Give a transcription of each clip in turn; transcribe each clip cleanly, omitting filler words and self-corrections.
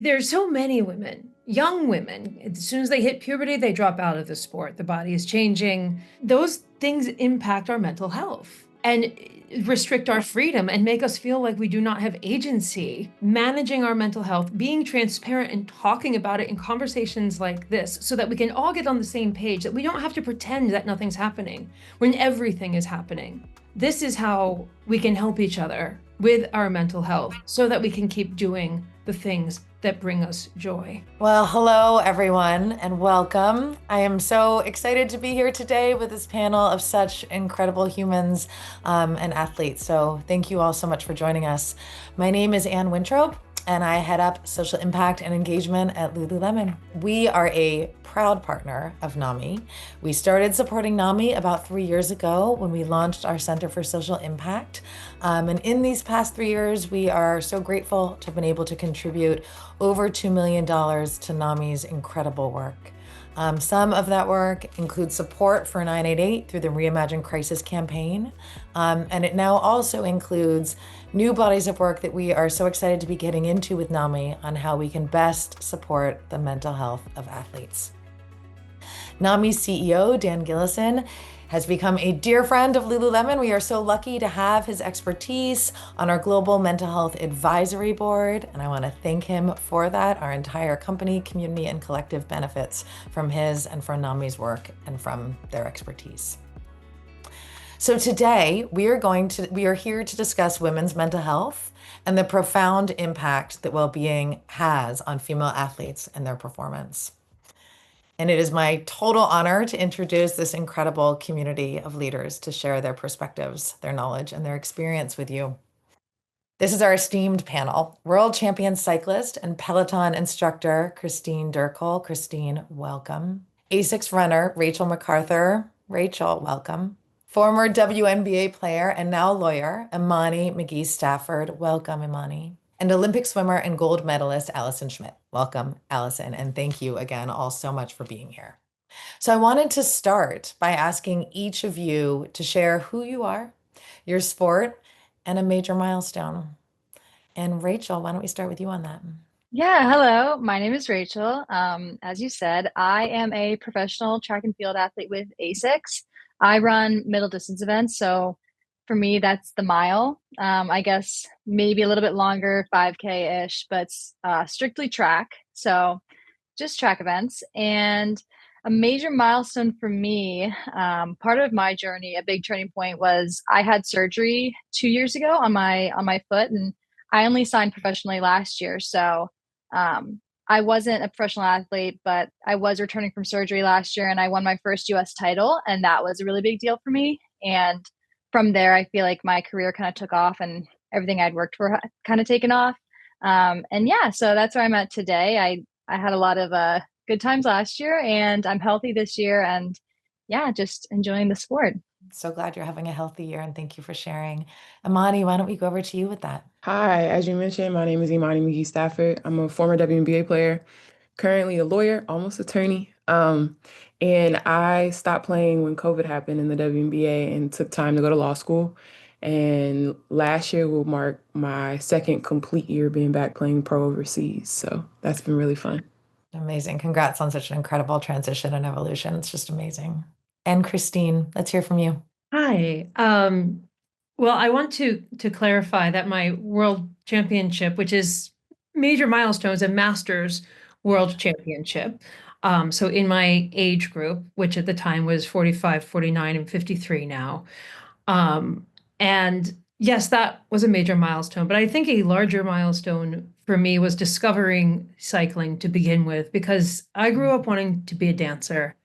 There's so many women, young women, as soon as they hit puberty, they drop out of the sport. The body is changing. Those things impact our mental health and restrict our freedom and make us feel like we do not have agency. Managing our mental health, being transparent and talking about it in conversations like this so that we can all get on the same page, that we don't have to pretend that nothing's happening when everything is happening. This is how we can help each other with our mental health so that we can keep doing the things that bring us joy. Well, hello, everyone, and welcome. I am so excited to be here today with this panel of such incredible humans and athletes. So thank you all so much for joining us. My name is Anne Wintroub, and I head up social impact and engagement at Lululemon. We are a proud partner of NAMI. We started supporting NAMI about 3 years ago when we launched our Center for Social Impact. And in these past 3 years, we are so grateful to have been able to contribute over $2 million to NAMI's incredible work. Some of that work includes support for 988 through the Reimagine Crisis campaign. And it now also includes new bodies of work that we are so excited to be getting into with NAMI on how we can best support the mental health of athletes. NAMI's CEO, Dan Gillison, has become a dear friend of Lululemon. We are so lucky to have his expertise on our Global Mental Health Advisory Board, and I want to thank him for that. Our entire company, community, and collective benefits from his and from NAMI's work and from their expertise. So today we are here to discuss women's mental health and the profound impact that well-being has on female athletes and their performance. And it is my total honor to introduce this incredible community of leaders to share their perspectives, their knowledge, and their experience with you. This is our esteemed panel, world champion cyclist and Peloton instructor, Christine Durkle. Christine, welcome. ASICS runner, Rachel McArthur. Rachel, welcome. Former WNBA player and now lawyer, Imani McGee-Stafford. Welcome, Imani. And Olympic swimmer and gold medalist, Allison Schmitt. Welcome, Allison, and thank you again all so much for being here. So I wanted to start by asking each of you to share who you are, your sport, and a major milestone. And Rachel, why don't we start with you on that? Yeah, hello. My name is Rachel. As you said, I am a professional track and field athlete with ASICS. I run middle distance events, so for me, that's the mile. I guess maybe a little bit longer, 5K-ish, but strictly track. So just track events. And a major milestone for me, part of my journey, a big turning point was I had surgery 2 years ago on my foot, and I only signed professionally last year. So I wasn't a professional athlete, but I was returning from surgery last year and I won my first US title. And that was a really big deal for me. And from there, I feel like my career kind of took off and everything I'd worked for kind of taken off. And yeah, so that's where I'm at today. I had a lot of good times last year and I'm healthy this year. And yeah, just enjoying the sport. So glad you're having a healthy year and thank you for sharing. Imani, why don't we go over to you with that? Hi, as you mentioned, my name is Imani McGee-Stafford. I'm a former WNBA player, currently a lawyer, almost attorney. And I stopped playing when COVID happened in the WNBA and took time to go to law school. And last year will mark my second complete year being back playing pro overseas. So that's been really fun. Amazing. Congrats on such an incredible transition and evolution. It's just amazing. And Christine, let's hear from you. Hi. Well, I want to clarify that my world championship, which is major milestones, a masters world championship. So in my age group, which at the time was 45, 49, and 53 now. And yes, that was a major milestone, but I think a larger milestone for me was discovering cycling to begin with, because I grew up wanting to be a dancer.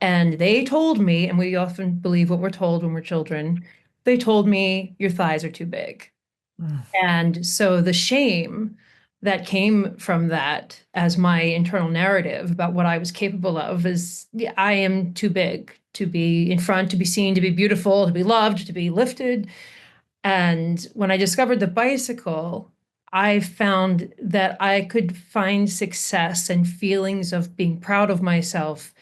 And they told me, and we often believe what we're told when we're children, they told me your thighs are too big. And so the shame that came from that as my internal narrative about what I was capable of is, yeah, I am too big to be in front, to be seen, to be beautiful, to be loved, to be lifted. And when I discovered the bicycle, I found that I could find success and feelings of being proud of myself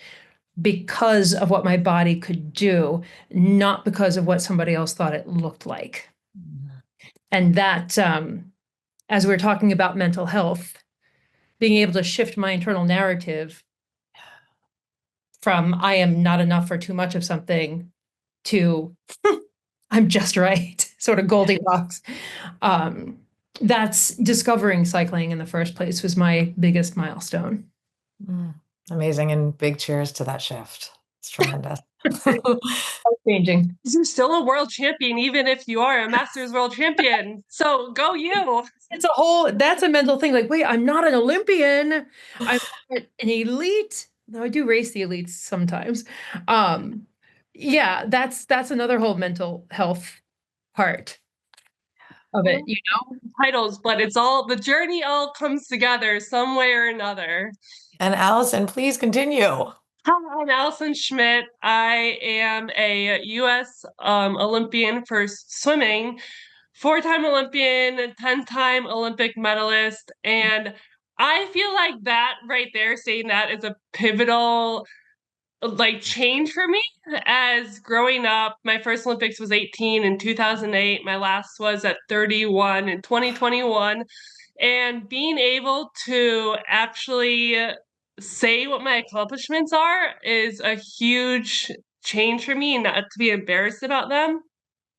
because of what my body could do, not because of what somebody else thought it looked like. And that, as we're talking about mental health, being able to shift my internal narrative from I am not enough or too much of something to I'm just right, sort of Goldilocks. That's discovering cycling in the first place was my biggest milestone. Amazing. And big cheers to that shift. It's tremendous. Changing. You're still a world champion, even if you are a Masters world champion. So go you. That's a mental thing. Like, wait, I'm not an Olympian. I'm not an elite. Though I do race the elites sometimes. Yeah, that's another whole mental health part of it, you know? Titles, but it's all, the journey all comes together some way or another. And Allison, please continue. Hi, I'm Allison Schmitt. I am a U.S. Olympian for swimming, 4-time Olympian, 10-time Olympic medalist. And I feel like that right there, saying that is a pivotal change for me. As growing up, my first Olympics was 18 in 2008. My last was at 31 in 2021. And being able to actually say what my accomplishments are is a huge change for me, and not to be embarrassed about them.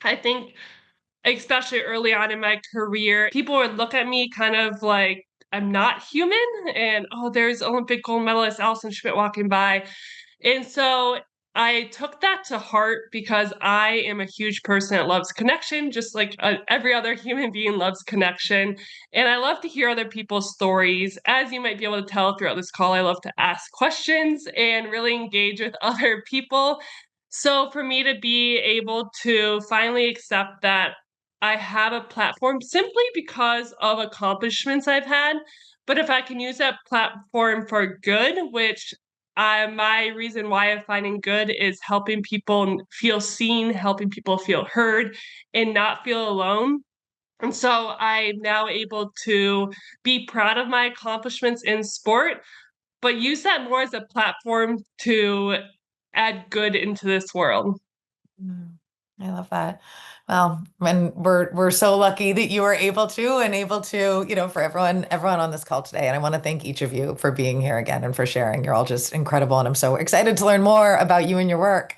I think, especially early on in my career, people would look at me kind of like I'm not human, and oh, there's Olympic gold medalist Allison Schmitt walking by. And so I took that to heart because I am a huge person that loves connection, just like every other human being loves connection. And I love to hear other people's stories. As you might be able to tell throughout this call, I love to ask questions and really engage with other people. So for me to be able to finally accept that I have a platform simply because of accomplishments I've had, but if I can use that platform for good, which my reason why I'm finding good is helping people feel seen, helping people feel heard, and not feel alone. And so I'm now able to be proud of my accomplishments in sport, but use that more as a platform to add good into this world. I love that. Well, and we're so lucky that you are able to, for everyone on this call today. And I want to thank each of you for being here again and for sharing. You're all just incredible. And I'm so excited to learn more about you and your work.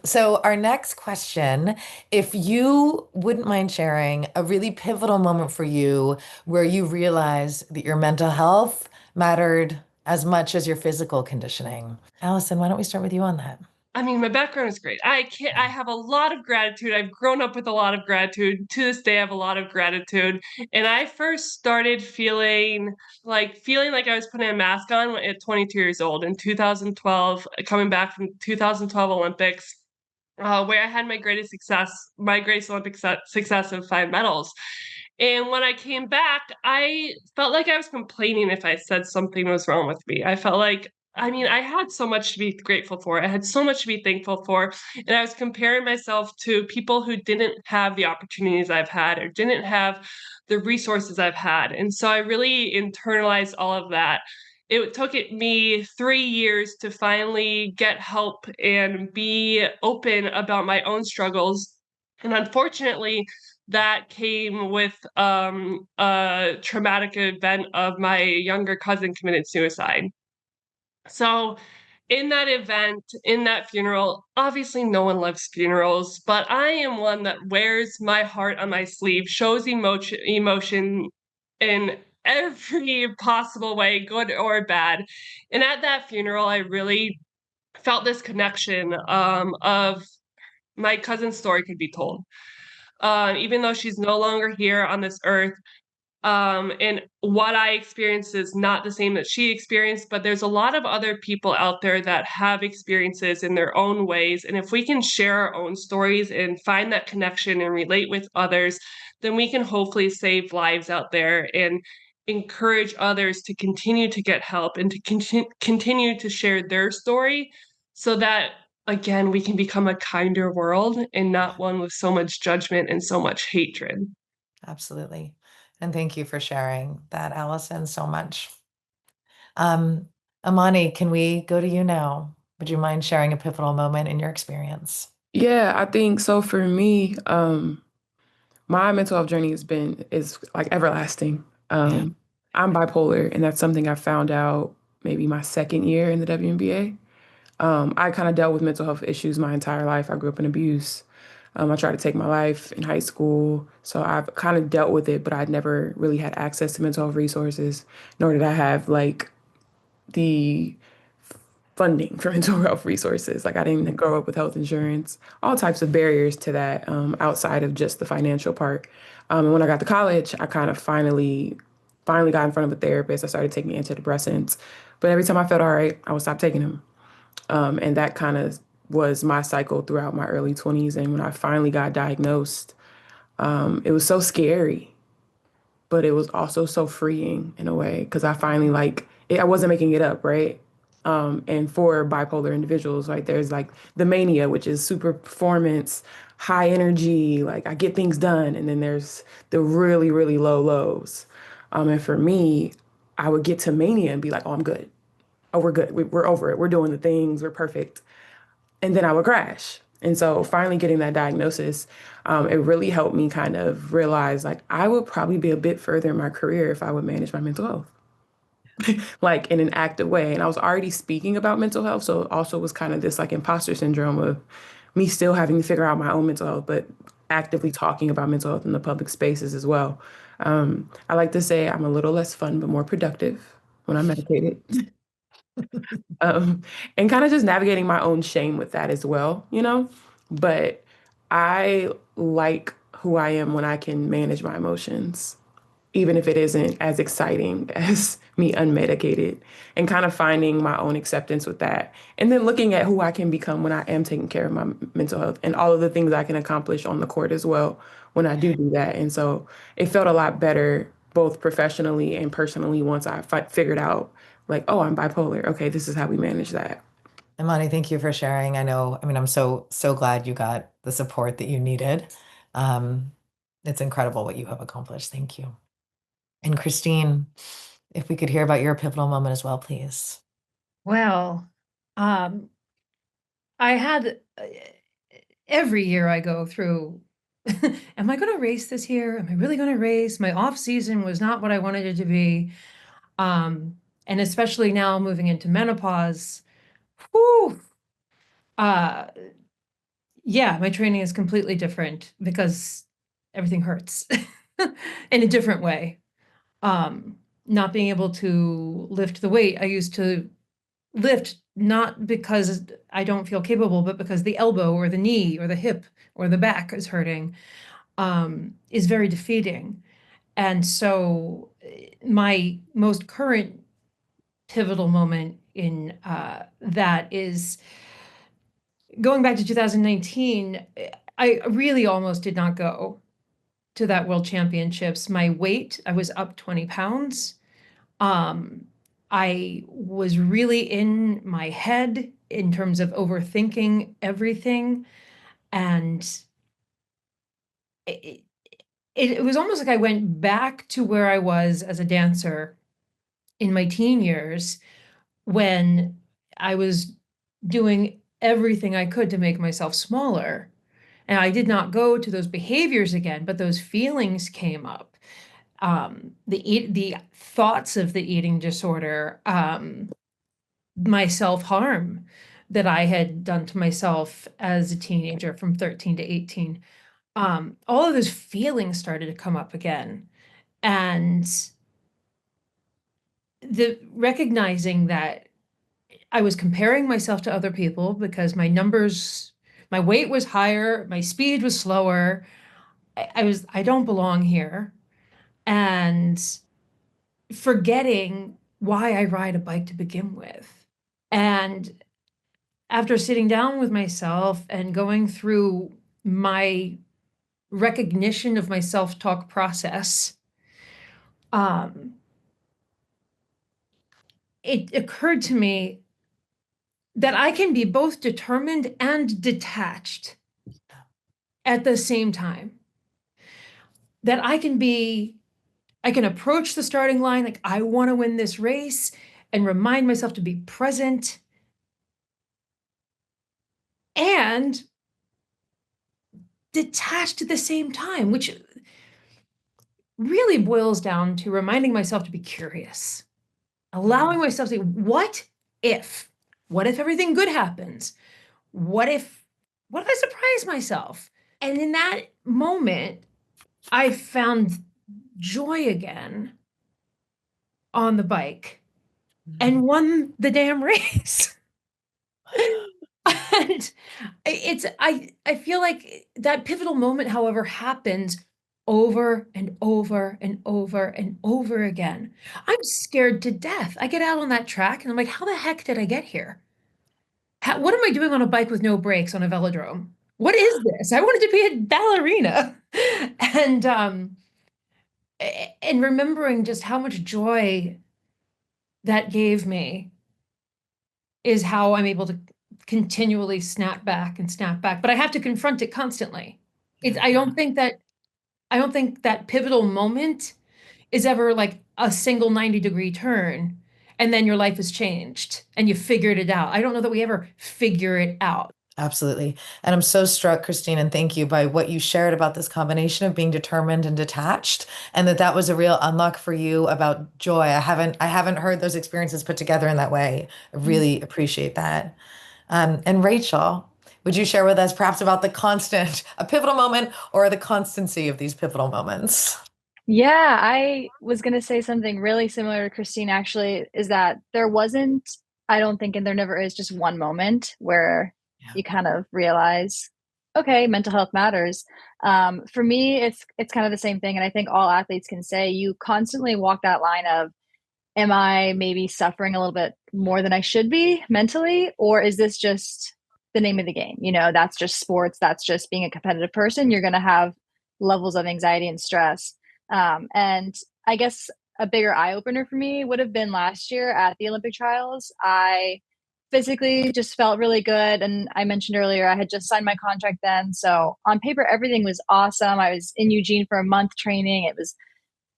So our next question, if you wouldn't mind sharing a really pivotal moment for you where you realized that your mental health mattered as much as your physical conditioning. Allison, why don't we start with you on that? I mean, my background is great. I have a lot of gratitude. I've grown up with a lot of gratitude. To this day, I have a lot of gratitude. And I first started feeling like I was putting a mask on at 22 years old in 2012, coming back from 2012 Olympics, where I had my greatest Olympic success of 5 medals. And when I came back, I felt like I was complaining if I said something was wrong with me. I felt like, I mean, I had so much to be grateful for. I had so much to be thankful for. And I was comparing myself to people who didn't have the opportunities I've had or didn't have the resources I've had. And so I really internalized all of that. It took me 3 years to finally get help and be open about my own struggles. And unfortunately, that came with a traumatic event of my younger cousin committed suicide. So in that event, in that funeral, obviously no one loves funerals, but I am one that wears my heart on my sleeve, shows emotion in every possible way, good or bad. And at that funeral, I really felt this connection of my cousin's story could be told. Even though she's no longer here on this earth, and what I experienced is not the same that she experienced, but there's a lot of other people out there that have experiences in their own ways. And if we can share our own stories and find that connection and relate with others, then we can hopefully save lives out there and encourage others to continue to get help and to continue to share their story so that, again, we can become a kinder world and not one with so much judgment and so much hatred. Absolutely. And thank you for sharing that, Allison, so much. Imani, can we go to you now? Would you mind sharing a pivotal moment in your experience? Yeah, I think so for me, my mental health journey is like everlasting. I'm bipolar, and that's something I found out maybe my second year in the WNBA. I kind of dealt with mental health issues my entire life. I grew up in abuse. I tried to take my life in high school, so I've kind of dealt with it, but I'd never really had access to mental health resources, nor did I have like the funding for mental health resources. Like I didn't grow up with health insurance, all types of barriers to that outside of just the financial part. And when I got to college, I kind of finally got in front of a therapist. I started taking antidepressants, but every time I felt all right, I would stop taking them. And that kind of was my cycle throughout my early 20s. And when I finally got diagnosed, it was so scary, but it was also so freeing in a way because I finally I wasn't making it up, right? And for bipolar individuals, like there's like the mania, which is super performance, high energy, like I get things done, and then there's the really, really low lows. And for me, I would get to mania and be like, oh, I'm good. Oh, we're good. We're over it. We're doing the things. We're perfect. And then I would crash. And so finally getting that diagnosis, it really helped me kind of realize like I would probably be a bit further in my career if I would manage my mental health, like in an active way. And I was already speaking about mental health. So it also was kind of this like imposter syndrome of me still having to figure out my own mental health, but actively talking about mental health in the public spaces as well. I like to say I'm a little less fun, but more productive when I'm medicated. um, and kind of just navigating my own shame with that as well, you know? But I like who I am when I can manage my emotions, even if it isn't as exciting as me unmedicated, and kind of finding my own acceptance with that. And then looking at who I can become when I am taking care of my mental health and all of the things I can accomplish on the court as well when I do that. And so it felt a lot better both professionally and personally once I figured out like, oh, I'm bipolar. Okay, this is how we manage that. Imani, thank you for sharing. I mean, I'm so glad you got the support that you needed. Um, it's incredible what you have accomplished. Thank you. And Christine, if we could hear about your pivotal moment as well, please. Well, um, I had every year I go through, am I going to race this year? Am I really going to race? My off season was not what I wanted it to be. And especially now moving into menopause, whew, uh, yeah, my training is completely different because everything hurts in a different way. Not being able to lift the weight I used to lift, not because I don't feel capable, but because the elbow or the knee or the hip or the back is hurting, is very defeating. And so my most current pivotal moment in that is going back to 2019. I really almost did not go to that World Championships. My weight, I was up 20 pounds. Um, I was really in my head in terms of overthinking everything. And it, it was almost like I went back to where I was as a dancer in my teen years when I was doing everything I could to make myself smaller. And I did not go to those behaviors again, but those feelings came up. The thoughts of the eating disorder, my self-harm that I had done to myself as a teenager from 13 to 18. All of those feelings started to come up again. And the recognizing that I was comparing myself to other people because my numbers, my weight was higher, my speed was slower. I don't belong here. And forgetting why I ride a bike to begin with. And after sitting down with myself and going through my recognition of my self-talk process, um, it occurred to me that I can be both determined and detached at the same time. That I can approach the starting line like I want to win this race and remind myself to be present and detached at the same time, which really boils down to reminding myself to be curious, allowing myself to say, what if? What if everything good happens? What if I surprise myself? And in that moment, I found joy again on the bike and won the damn race. And I feel like that pivotal moment, however, happens over and over and over and over again. I'm scared to death. I get out on that track and I'm like, how the heck did I get here? What am I doing on a bike with no brakes on a velodrome? What is this? I wanted to be a ballerina. And remembering just how much joy that gave me is how I'm able to continually snap back and snap back. But I have to confront it constantly. I don't think that pivotal moment is ever like a single 90-degree turn and then your life has changed and you figured it out. I don't know that we ever figure it out. Absolutely. And I'm so struck, Christine, and thank you by what you shared about this combination of being determined and detached, and that was a real unlock for you about joy. I haven't heard those experiences put together in that way. I really appreciate that. And Rachel, would you share with us perhaps about a pivotal moment or the constancy of these pivotal moments? Yeah, I was going to say something really similar to Christine, actually, is that there wasn't, I don't think, and there never is, just one moment where you kind of realize, okay, mental health matters. For me, it's kind of the same thing. And I think all athletes can say you constantly walk that line of, am I maybe suffering a little bit more than I should be mentally? Or is this just the name of the game? That's just sports. That's just being a competitive person. You're going to have levels of anxiety and stress. And I guess a bigger eye opener for me would have been last year at the Olympic trials. I physically just felt really good. And I mentioned earlier, I had just signed my contract then. So on paper, everything was awesome. I was in Eugene for a month training. It was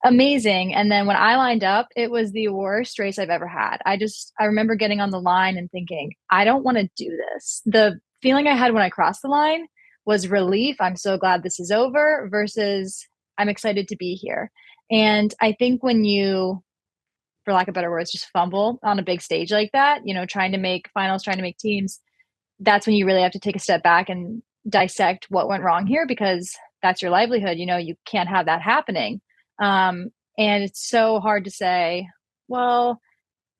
amazing. And then when I lined up, it was the worst race I've ever had. I remember getting on the line and thinking, I don't want to do this. The feeling I had when I crossed the line was relief. I'm so glad this is over versus I'm excited to be here. And I think when you, for lack of better words, just fumble on a big stage like that, trying to make finals, trying to make teams, that's when you really have to take a step back and dissect what went wrong here, because that's your livelihood. You can't have that happening. And it's so hard to say, well,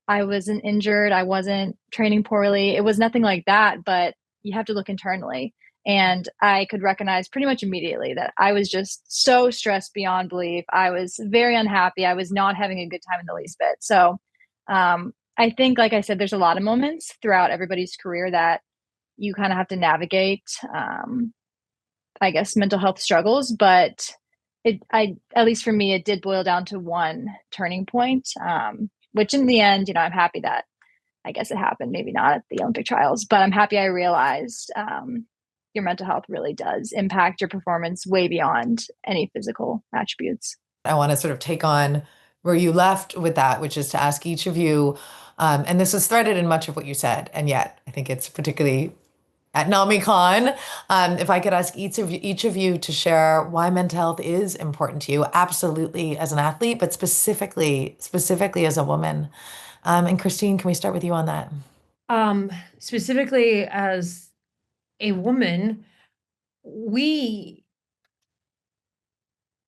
I wasn't injured. I wasn't training poorly. It was nothing like that, but you have to look internally. And I could recognize pretty much immediately that I was just so stressed beyond belief. I was very unhappy. I was not having a good time in the least bit. So I think, like I said, there's a lot of moments throughout everybody's career that you kind of have to navigate, I guess, mental health struggles. But at least for me, it did boil down to one turning point, which in the end, I'm happy that I guess it happened, maybe not at the Olympic trials, but I'm happy I realized your mental health really does impact your performance way beyond any physical attributes. I want to sort of take on where you left with that, which is to ask each of you, and this is threaded in much of what you said, and yet I think it's particularly at NAMICon, if I could ask each of you to share why mental health is important to you, absolutely as an athlete, but specifically as a woman. And Christine, can we start with you on that? Specifically as a woman, we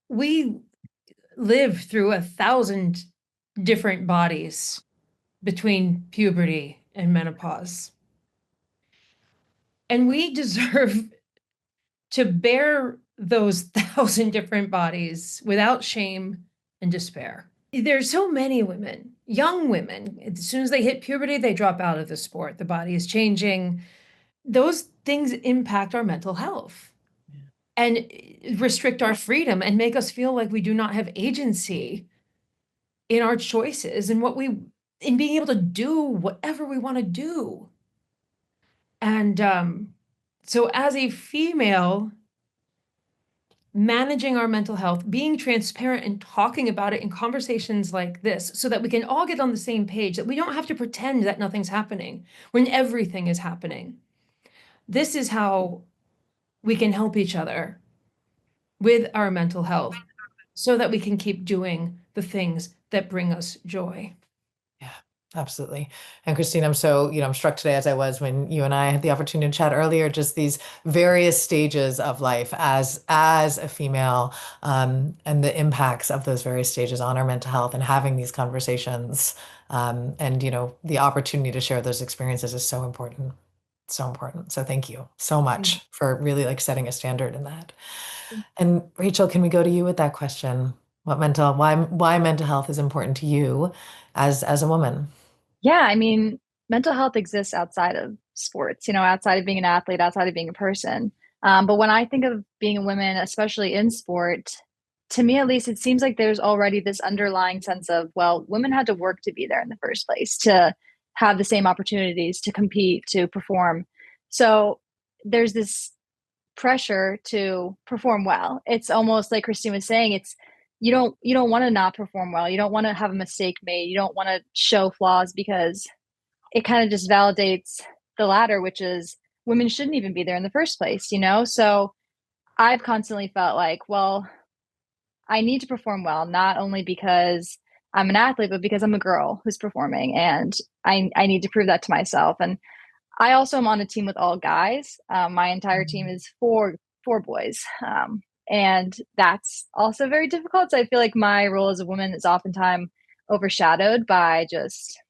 live through 1,000 different bodies between puberty and menopause. And we deserve to bear those 1,000 different bodies without shame and despair. There's so many women, young women, as soon as they hit puberty, they drop out of the sport. The body is changing. Those things impact our mental health and restrict our freedom and make us feel like we do not have agency in our choices and in being able to do whatever we want to do. And so as a female, managing our mental health, being transparent and talking about it in conversations like this so that we can all get on the same page, that we don't have to pretend that nothing's happening when everything is happening. This is how we can help each other with our mental health. so that we can keep doing the things that bring us joy. Yeah, absolutely. And Christine, I'm so, I'm struck today as I was when you and I had the opportunity to chat earlier, just these various stages of life as a female, and the impacts of those various stages on our mental health and having these conversations. And the opportunity to share those experiences is so important. So important. So thank you so much for really like setting a standard in that. And Rachel, can we go to you with that question? Why mental health is important to you as a woman? Yeah, I mean, mental health exists outside of sports, outside of being an athlete, outside of being a person. But when I think of being a woman, especially in sport, to me at least, it seems like there's already this underlying sense of, well, women had to work to be there in the first place, to have the same opportunities, to compete, to perform. So there's this pressure to perform well. It's almost like Christine was saying, it's you don't want to not perform well. You don't want to have a mistake made. You don't want to show flaws because it kind of just validates the latter, which is women shouldn't even be there in the first place. So I've constantly felt like, well, I need to perform well, not only because I'm an athlete, but because I'm a girl who's performing and I need to prove that to myself. And I also am on a team with all guys. My entire team is four boys, and that's also very difficult. So I feel like my role as a woman is oftentimes overshadowed by just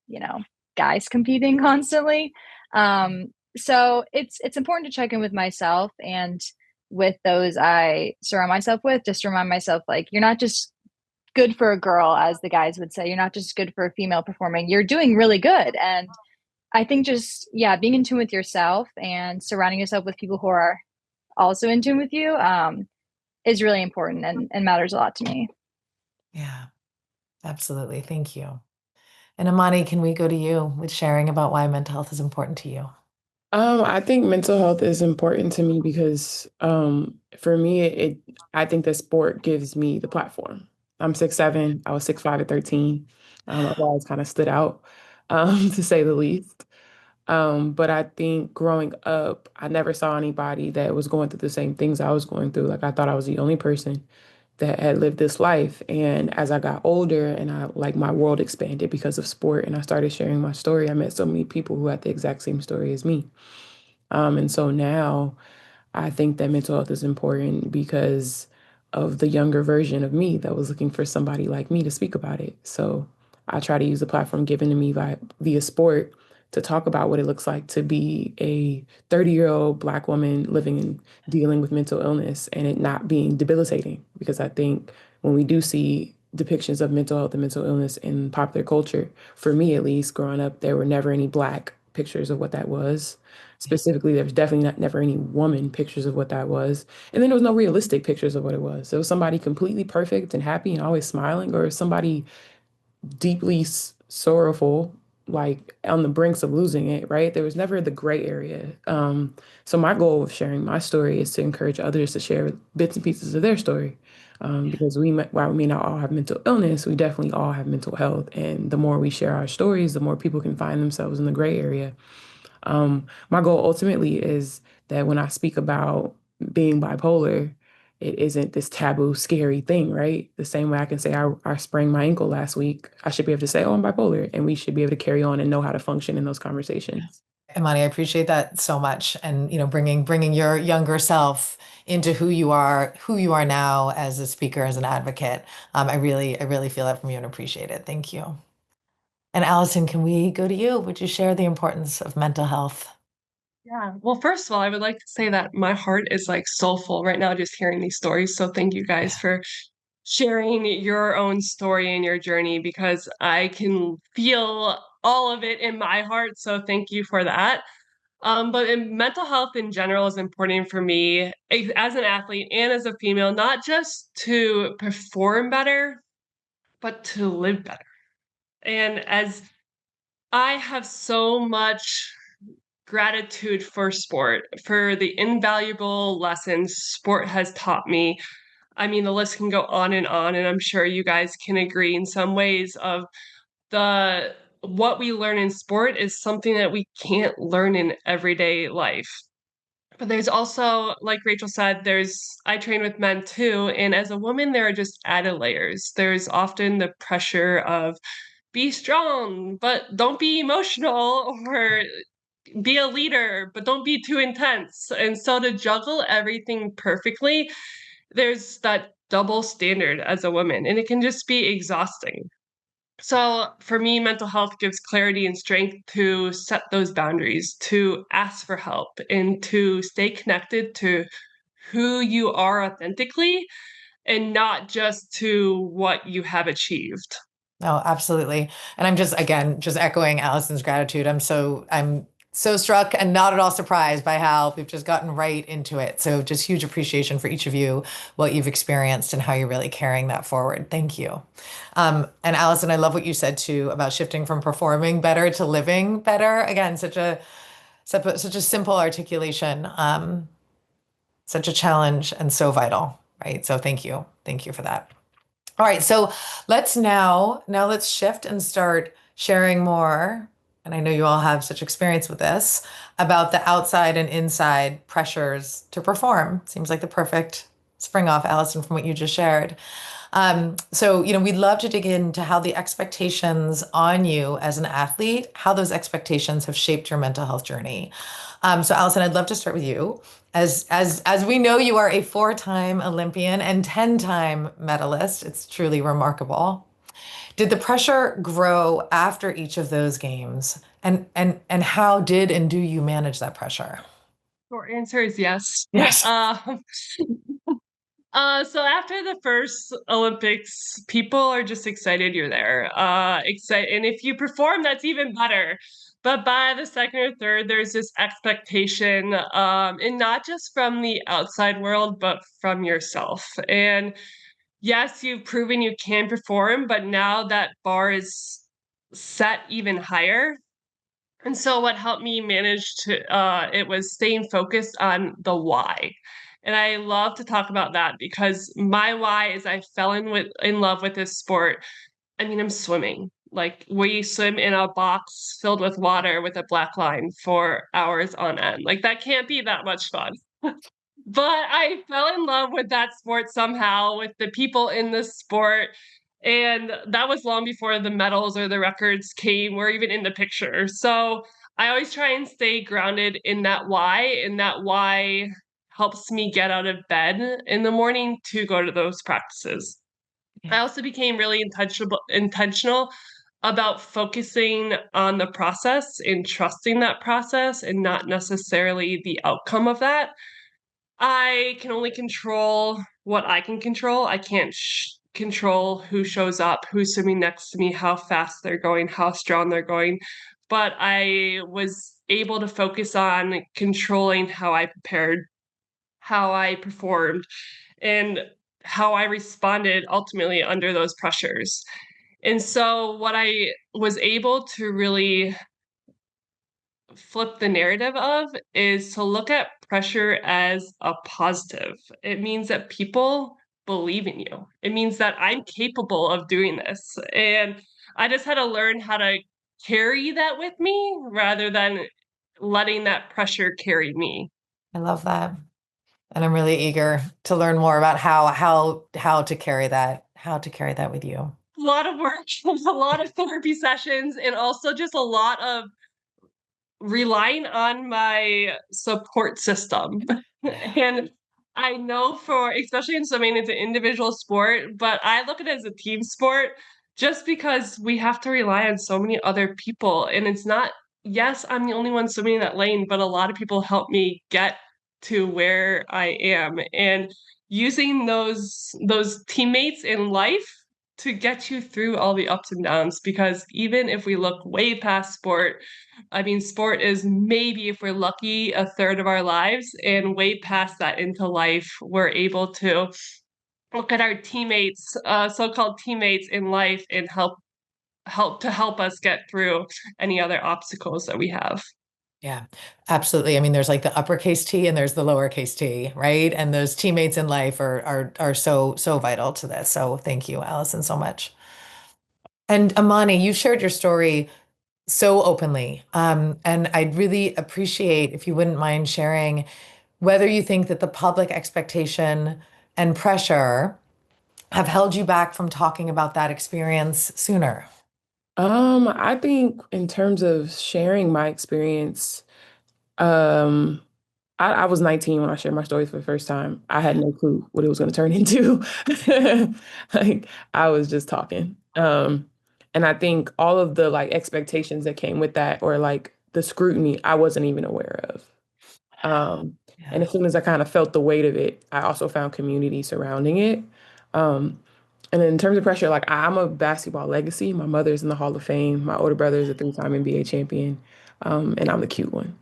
you know guys competing constantly. So it's important to check in with myself and with those I surround myself with, just to remind myself like you're not just good for a girl, as the guys would say. You're not just good for a female performing. You're doing really good, and I think just, yeah, being in tune with yourself and surrounding yourself with people who are also in tune with you is really important and matters a lot to me. Yeah, absolutely. Thank you. And Imani, can we go to you with sharing about why mental health is important to you? I think mental health is important to me because for me I think that sport gives me the platform. I'm 6'7", I was 6'5" at 13. I've always kind of stood out, to say the least. But I think growing up, I never saw anybody that was going through the same things I was going through. Like I thought I was the only person that had lived this life. And as I got older and my world expanded because of sport and I started sharing my story, I met so many people who had the exact same story as me. And so now I think that mental health is important because of the younger version of me that was looking for somebody like me to speak about it. So I try to use the platform given to me via sport to talk about what it looks like to be a 30-year-old Black woman living and dealing with mental illness and it not being debilitating. Because I think when we do see depictions of mental health and mental illness in popular culture, for me at least, growing up, there were never any Black pictures of what that was. Specifically, there was definitely never any woman pictures of what that was. And then there was no realistic pictures of what it was. It was somebody completely perfect and happy and always smiling, or somebody deeply sorrowful, like on the brinks of losing it, right? There was never the gray area. So my goal of sharing my story is to encourage others to share bits and pieces of their story. Because while we may not all have mental illness, we definitely all have mental health. And the more we share our stories, the more people can find themselves in the gray area. My goal ultimately is that when I speak about being bipolar, it isn't this taboo, scary thing, right? The same way I can say I sprained my ankle last week, I should be able to say, oh, I'm bipolar. And we should be able to carry on and know how to function in those conversations. Imani, I appreciate that so much. And, bringing your younger self into who you are now as a speaker, as an advocate. I really feel that from you and appreciate it. Thank you. And Allison, can we go to you? Would you share the importance of mental health? Yeah. Well, first of all, I would like to say that my heart is like so full right now just hearing these stories. So thank you guys for sharing your own story and your journey because I can feel all of it in my heart. So thank you for that. But mental health in general is important for me as an athlete and as a female, not just to perform better, but to live better. And as I have so much gratitude for sport, for the invaluable lessons sport has taught me. I mean, the list can go on, and I'm sure you guys can agree in some ways of the what we learn in sport is something that we can't learn in everyday life. there's also, like Rachel said, I train with men too. And as a woman, there are just added layers. There's often the pressure of be strong, but don't be emotional, or be a leader, but don't be too intense. And so to juggle everything perfectly, there's that double standard as a woman, and it can just be exhausting. So for me, mental health gives clarity and strength to set those boundaries, to ask for help, and to stay connected to who you are authentically and not just to what you have achieved. Oh, absolutely. And I'm just, again, just echoing Allison's gratitude. I'm so struck and not at all surprised by how we've just gotten right into it. So just huge appreciation for each of you, what you've experienced and how you're really carrying that forward. Thank you. And Allison, I love what you said too about shifting from performing better to living better. Again, such a simple articulation, such a challenge and so vital, right? So thank you. Thank you for that. All right, so let's shift and start sharing more. And I know you all have such experience with this about the outside and inside pressures to perform. Seems like the perfect spring off, Allison, from what you just shared. So, we'd love to dig into how the expectations on you as an athlete, how those expectations have shaped your mental health journey. So Allison, I'd love to start with you. As we know, you are a 4-time Olympian and 10-time medalist. It's truly remarkable. Did the pressure grow after each of those games? And how did and do you manage that pressure? Short answer is yes. Yes. So after the first Olympics, people are just excited you're there. And if you perform, that's even better. But by the second or third, there's this expectation, and not just from the outside world, but from yourself. And yes, you've proven you can perform, but now that bar is set even higher. And so what helped me manage it was staying focused on the why. And I love to talk about that because my why is I fell in love with this sport. I mean, I'm swimming. Like we swim in a box filled with water with a black line for hours on end. Like that can't be that much fun. But I fell in love with that sport somehow, with the people in the sport. And that was long before the medals or the records came or even in the picture. So I always try and stay grounded in that why, and that why helps me get out of bed in the morning to go to those practices. I also became really intentional about focusing on the process and trusting that process and not necessarily the outcome of that. I can only control what I can control. I can't control who shows up, who's swimming next to me, how fast they're going, how strong they're going. But I was able to focus on controlling how I prepared, how I performed, and how I responded ultimately under those pressures. And so, what I was able to really flip the narrative of is to look at pressure as a positive. It means that people believe in you. It means that I'm capable of doing this. And I just had to learn how to carry that with me rather than letting that pressure carry me. I love that. And I'm really eager to learn more about how to carry that with you. A lot of work, a lot of therapy sessions, and also just a lot of relying on my support system. And I know especially in swimming, it's an individual sport, but I look at it as a team sport just because we have to rely on so many other people. And it's not, yes, I'm the only one swimming in that lane, but a lot of people help me get to where I am. And using those teammates in life to get you through all the ups and downs, because even if we look way past sport, I mean, sport is maybe, if we're lucky, a third of our lives, and way past that into life, we're able to look at our teammates, so-called teammates in life, and help us get through any other obstacles that we have. Yeah, absolutely. I mean, there's like the uppercase T and there's the lowercase T, right? And those teammates in life are so vital to this. So thank you, Allison, so much. And Imani, you shared your story so openly. And I'd really appreciate if you wouldn't mind sharing whether you think that the public expectation and pressure have held you back from talking about that experience sooner. I think in terms of sharing my experience, um, I was 19 when I shared my story for the first time. I had no clue what it was going to turn into. Like I was just talking. And I think all of the like expectations that came with that or like the scrutiny I wasn't even aware of. And Yeah. as soon as I kind of felt the weight of it, I also found community surrounding it. Um, and then in terms of pressure, like I'm a basketball legacy. My mother's in the Hall of Fame. My older brother is a three-time NBA champion. And I'm the cute one.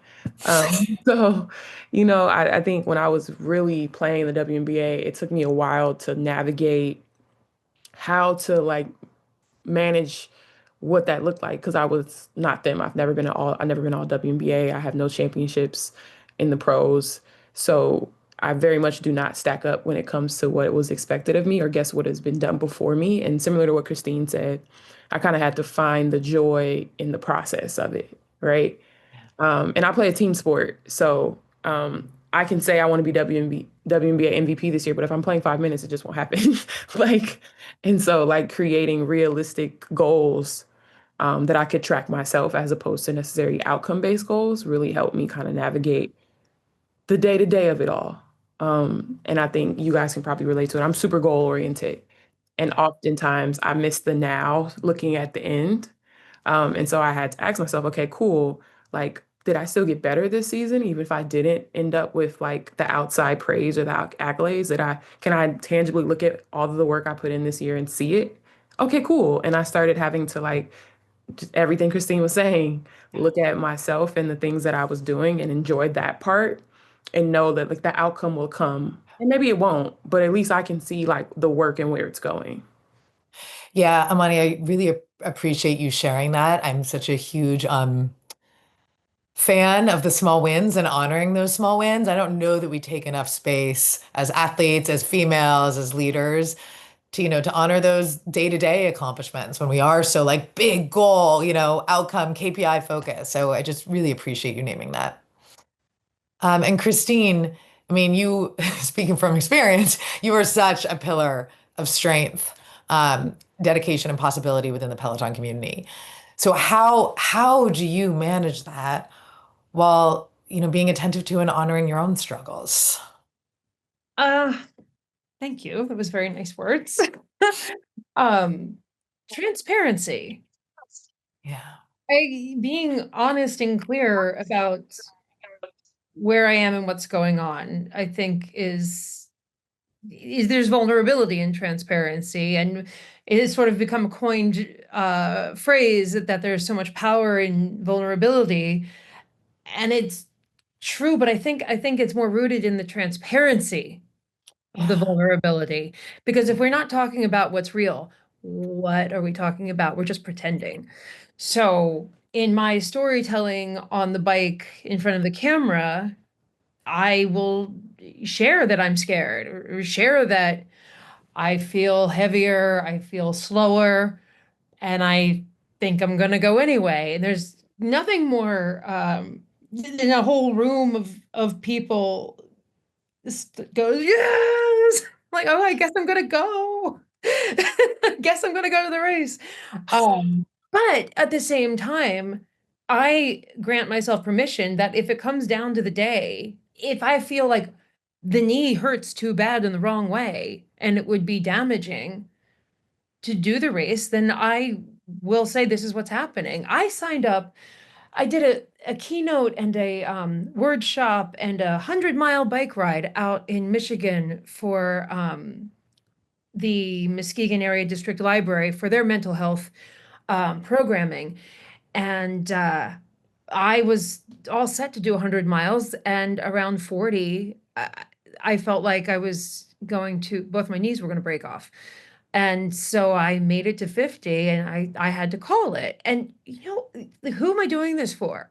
So, I think when I was really playing the WNBA, it took me a while to navigate how to like manage what that looked like because I was not them. I've never been all WNBA. I have no championships in the pros. So I very much do not stack up when it comes to what was expected of me or guess what has been done before me. And similar to what Christine said, I kind of had to find the joy in the process of it, right? And I play a team sport, so I can say I want to be WNBA MVP this year, but if I'm playing 5 minutes, it just won't happen. Like, and so like creating realistic goals that I could track myself as opposed to necessarily outcome-based goals really helped me kind of navigate the day-to-day of it all. And I think you guys can probably relate to it. I'm super goal-oriented, and oftentimes I miss the now, looking at the end. And so I had to ask myself, okay, cool. Like, did I still get better this season, even if I didn't end up with like the outside praise or the accolades? Can I tangibly look at all of the work I put in this year and see it? Okay, cool. And I started having to like just everything Christine was saying, look at myself and the things that I was doing and enjoy that part and know that like the outcome will come. And maybe it won't, but at least I can see like the work and where it's going. Yeah, Amani, I really appreciate you sharing that. I'm such a huge fan of the small wins and honoring those small wins. I don't know that we take enough space as athletes, as females, as leaders to, to honor those day-to-day accomplishments when we are so like big goal, outcome, KPI focus. So I just really appreciate you naming that. And Christine, I mean, you, speaking from experience, you are such a pillar of strength, dedication, and possibility within the Peloton community. So how do you manage that while, being attentive to and honoring your own struggles? Uh, Thank you. That was very nice words. Um, Transparency. Yeah. Being honest and clear about where I am and what's going on, I think is there's vulnerability in transparency, and it has sort of become a coined phrase that there's so much power in vulnerability, and it's true, but I think it's more rooted in the transparency of the Yeah. vulnerability. Because if we're not talking about what's real, what are we talking about? We're just pretending. So in my storytelling on the bike in front of the camera, I will share that I'm scared or share that I feel heavier, I feel slower, and I think I'm gonna go anyway. And there's nothing more in a whole room of people goes, yes, like, oh, I guess I'm gonna go. I guess I'm gonna go to the race. But at the same time, I grant myself permission that if it comes down to the day, if I feel like the knee hurts too bad in the wrong way and it would be damaging to do the race, then I will say this is what's happening. I signed up. I did a keynote and a word shop and 100-mile bike ride out in Michigan for the Muskegon Area District Library for their mental health programming. And I was all set to do 100 miles, and around 40, I felt like I was both my knees were going to break off. And so I made it to 50 and I had to call it. And who am I doing this for?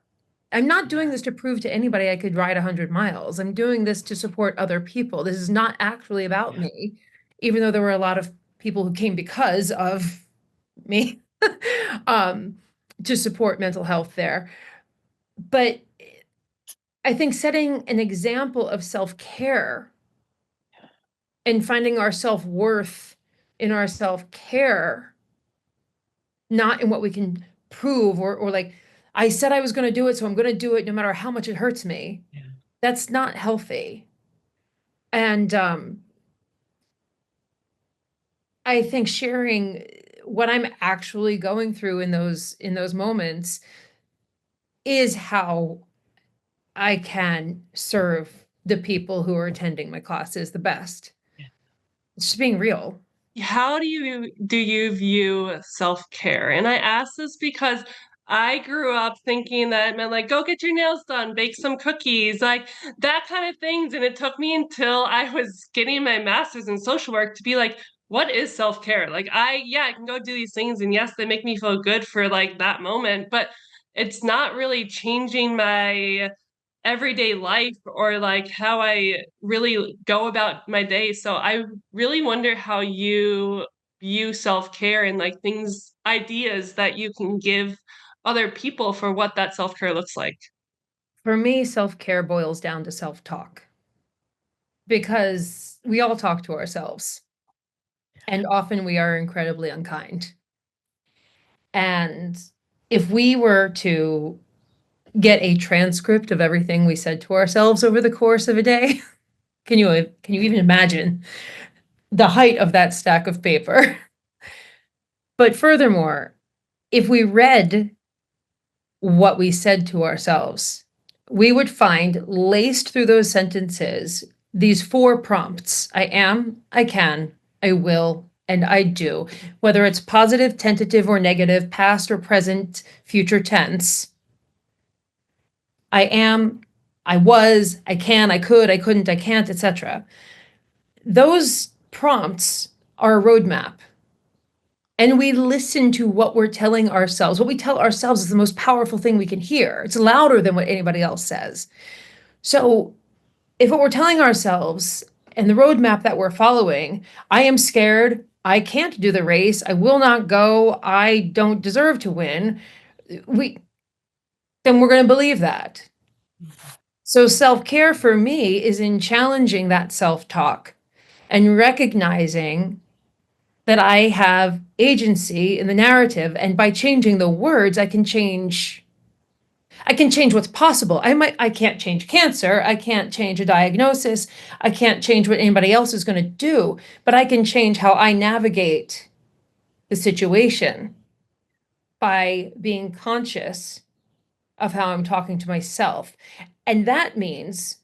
I'm not doing this to prove to anybody I could ride 100 miles. I'm doing this to support other people. This is not actually about me, even though there were a lot of people who came because of me, um, to support mental health there. But I think setting an example of self-care and finding our self-worth in our self-care, not in what we can prove or like, I said I was going to do it, so I'm going to do it no matter how much it hurts me. Yeah. That's not healthy. And I think sharing what I'm actually going through in those moments is how I can serve the people who are attending my classes the best. Yeah. It's just being real. How do you view self-care? And I ask this because I grew up thinking that it meant like go get your nails done, bake some cookies, like that kind of things. And it took me until I was getting my master's in social work to be like, what is self-care? Like I can go do these things and yes, they make me feel good for like that moment, but it's not really changing my everyday life or like how I really go about my day. So I really wonder how you view self-care and like things, ideas that you can give other people for what that self-care looks like. For me, self-care boils down to self-talk because we all talk to ourselves and often we are incredibly unkind. And if we were to get a transcript of everything we said to ourselves over the course of a day, can you even imagine the height of that stack of paper? But furthermore, if we read what we said to ourselves, we would find laced through those sentences these 4 prompts: I am, I can, I will, and I do. Whether it's positive, tentative, or negative, past or present, future tense. I am, I was, I can, I could, I couldn't, I can't, etc. Those prompts are a roadmap. And we listen to what we're telling ourselves. What we tell ourselves is the most powerful thing we can hear. It's louder than what anybody else says. So if what we're telling ourselves and the roadmap that we're following, I am scared, I can't do the race, I will not go, I don't deserve to win, then we're going to believe that. So self-care for me is in challenging that self-talk and recognizing that I have agency in the narrative, and by changing the words, I can change what's possible. I can't change cancer, I can't change a diagnosis, I can't change what anybody else is going to do, but I can change how I navigate the situation by being conscious of how I'm talking to myself. And that means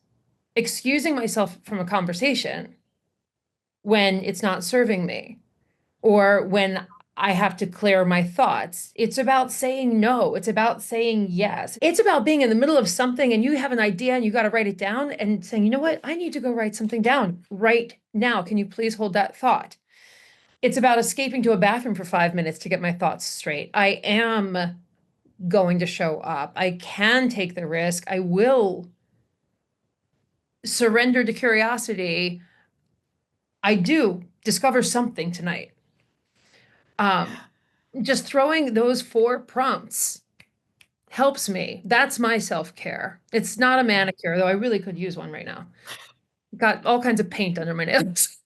excusing myself from a conversation when it's not serving me or when I have to clear my thoughts. It's about saying no. It's about saying yes. It's about being in the middle of something and you have an idea and you got to write it down and saying, you know what? I need to go write something down right now. Can you please hold that thought? It's about escaping to a bathroom for 5 minutes to get my thoughts straight. I am going to show up. I can take the risk. I will surrender to curiosity. I do discover something tonight. Just throwing those 4 prompts helps me. That's my self-care. It's not a manicure, though I really could use one right now. Got all kinds of paint under my nails.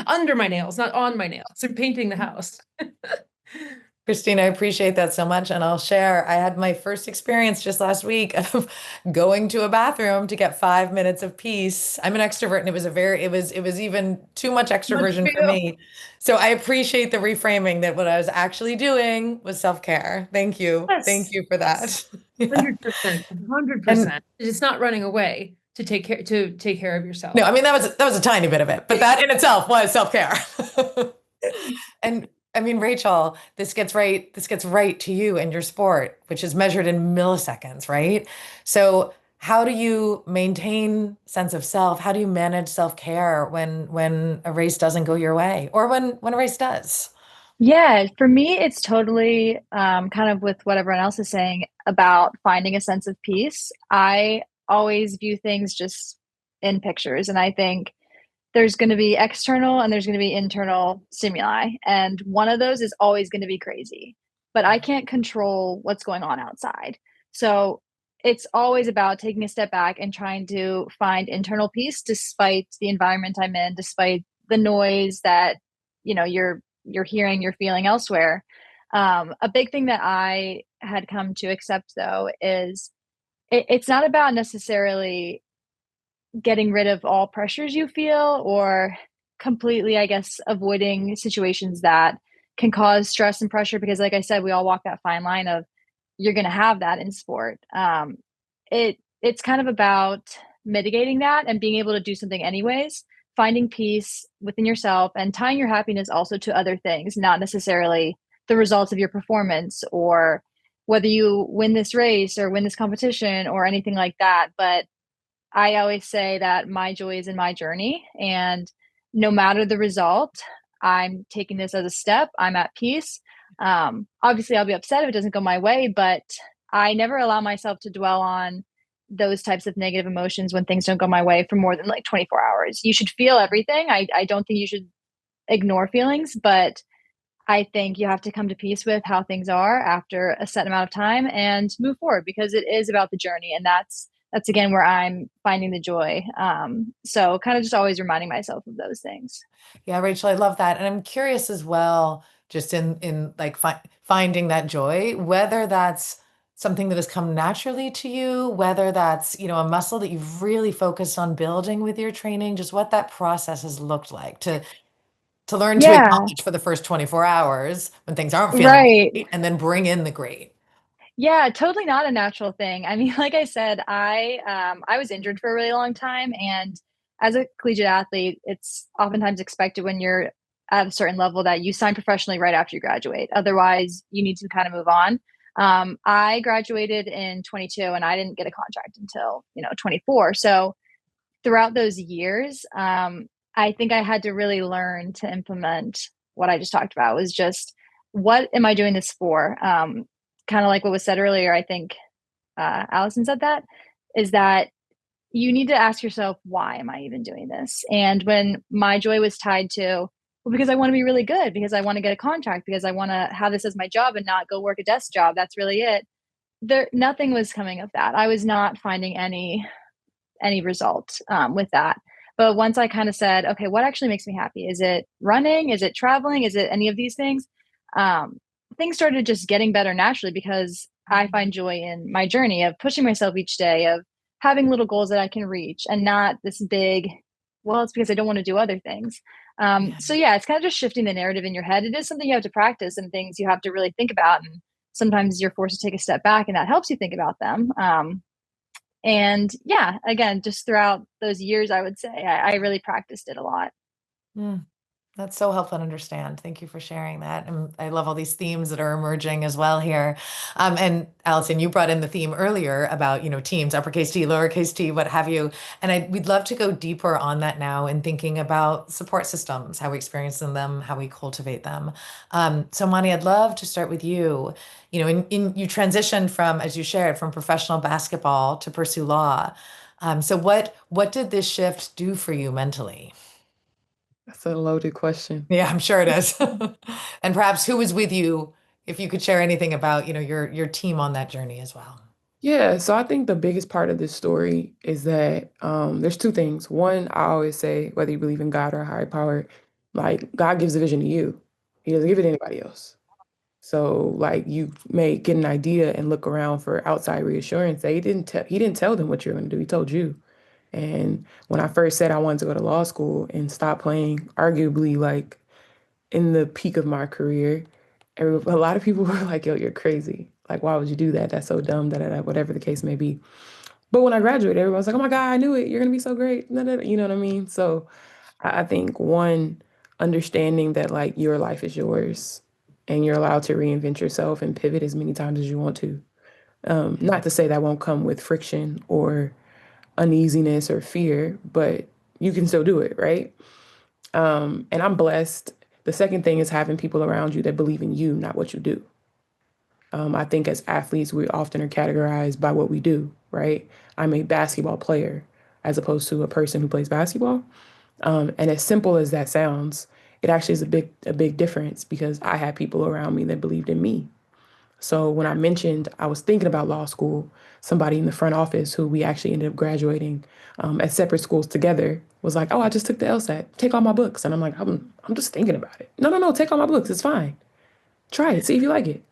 Under my nails, not on my nails. I'm painting the house. Christine, I appreciate that so much. And I'll share, I had my first experience just last week of going to a bathroom to get 5 minutes of peace. I'm an extrovert and it was even too much extroversion for me. So I appreciate the reframing that what I was actually doing was self-care. Thank you. Yes. Thank you for that. 100%, 100%. It's not running away to take care of yourself. No, I mean, that was a tiny bit of it, but that in itself was self-care. And I mean, Rachel, this gets right to you and your sport, which is measured in milliseconds, right? So how do you maintain sense of self? How do you manage self-care when a race doesn't go your way or when a race does? Yeah, for me, it's totally kind of with what everyone else is saying about finding a sense of peace. I always view things just in pictures, and I think there's going to be external and there's going to be internal stimuli. And one of those is always going to be crazy, but I can't control what's going on outside. So it's always about taking a step back and trying to find internal peace despite the environment I'm in, despite the noise that you're hearing, you're feeling elsewhere. A big thing that I had come to accept though is it's not about necessarily getting rid of all pressures you feel or completely, I guess, avoiding situations that can cause stress and pressure because like I said, we all walk that fine line of you're going to have that in sport. It's kind of about mitigating that and being able to do something anyways, finding peace within yourself and tying your happiness also to other things, not necessarily the results of your performance or whether you win this race or win this competition or anything like that. But I always say that my joy is in my journey, and no matter the result, I'm taking this as a step. I'm at peace. Obviously, I'll be upset if it doesn't go my way, but I never allow myself to dwell on those types of negative emotions when things don't go my way for more than like 24 hours. You should feel everything. I don't think you should ignore feelings, but I think you have to come to peace with how things are after a set amount of time and move forward because it is about the journey. And that's again where I'm finding the joy. So kind of just always reminding myself of those things. Yeah, Rachel, I love that. And I'm curious as well, just in like finding that joy, whether that's something that has come naturally to you, whether that's, a muscle that you've really focused on building with your training, just what that process has looked like to learn to Yeah, acknowledge for the first 24 hours when things aren't feeling right. great and then bring in the great. Yeah, totally not a natural thing. I mean, like I said, I was injured for a really long time, and as a collegiate athlete, it's oftentimes expected when you're at a certain level that you sign professionally right after you graduate. Otherwise, you need to kind of move on. I graduated in 22, and I didn't get a contract until 24. So throughout those years, I think I had to really learn to implement what I just talked about. Was just what am I doing this for? Kind of like what was said earlier. I think Allison said that is that you need to ask yourself, why am I even doing this? And when my joy was tied to, well, because I want to be really good, because I want to get a contract, because I want to have this as my job and not go work a desk job. That's really it. There, nothing was coming of that. I was not finding any result with that. But once I kind of said, okay, what actually makes me happy? Is it running? Is it traveling? Is it any of these things? Things started just getting better naturally because I find joy in my journey of pushing myself each day, of having little goals that I can reach and not this big, well, it's because I don't want to do other things. So yeah, it's kind of just shifting the narrative in your head. It is something you have to practice and things you have to really think about. And sometimes you're forced to take a step back and that helps you think about them. And yeah, again, just throughout those years, I would say I really practiced it a lot. Mm, that's so helpful to understand. Thank you for sharing that. And I love all these themes that are emerging as well here. And Allison, you brought in the theme earlier about, teams, uppercase T, lowercase t, what have you. And we'd love to go deeper on that now in thinking about support systems, how we experience them, how we cultivate them. So Mani, I'd love to start with you. You transitioned from, as you shared, from professional basketball to pursue law. So what did this shift do for you mentally? That's a loaded question. Yeah, I'm sure it is. And perhaps who was with you, if you could share anything about, your team on that journey as well. Yeah, so I think the biggest part of this story is that there's two things. One, I always say, whether you believe in God or a higher power, like God gives a vision to you. He doesn't give it to anybody else. So like you may get an idea and look around for outside reassurance. He didn't tell them what you're going to do. He told you. And when I first said I wanted to go to law school and stop playing, arguably like in the peak of my career, a lot of people were like, yo, you're crazy. Like, why would you do that? That's so dumb, da, da, da, whatever the case may be. But when I graduated, everyone was like, oh my God, I knew it. You're going to be so great. Da, da, da. You know what I mean? So I think one, understanding that like your life is yours and you're allowed to reinvent yourself and pivot as many times as you want to. Not to say that won't come with friction or uneasiness or fear, but you can still do it, right? And I'm blessed. The second thing is having people around you that believe in you, not what you do. I think as athletes, we often are categorized by what we do, right? I'm a basketball player as opposed to a person who plays basketball. And as simple as that sounds, it actually is a big difference because I had people around me that believed in me. So when I mentioned I was thinking about law school, somebody in the front office who we actually ended up graduating at separate schools together was like, "Oh, I just took the LSAT. Take all my books." And I'm like, "I'm just thinking about it." No, no, no. Take all my books. It's fine. Try it. See if you like it.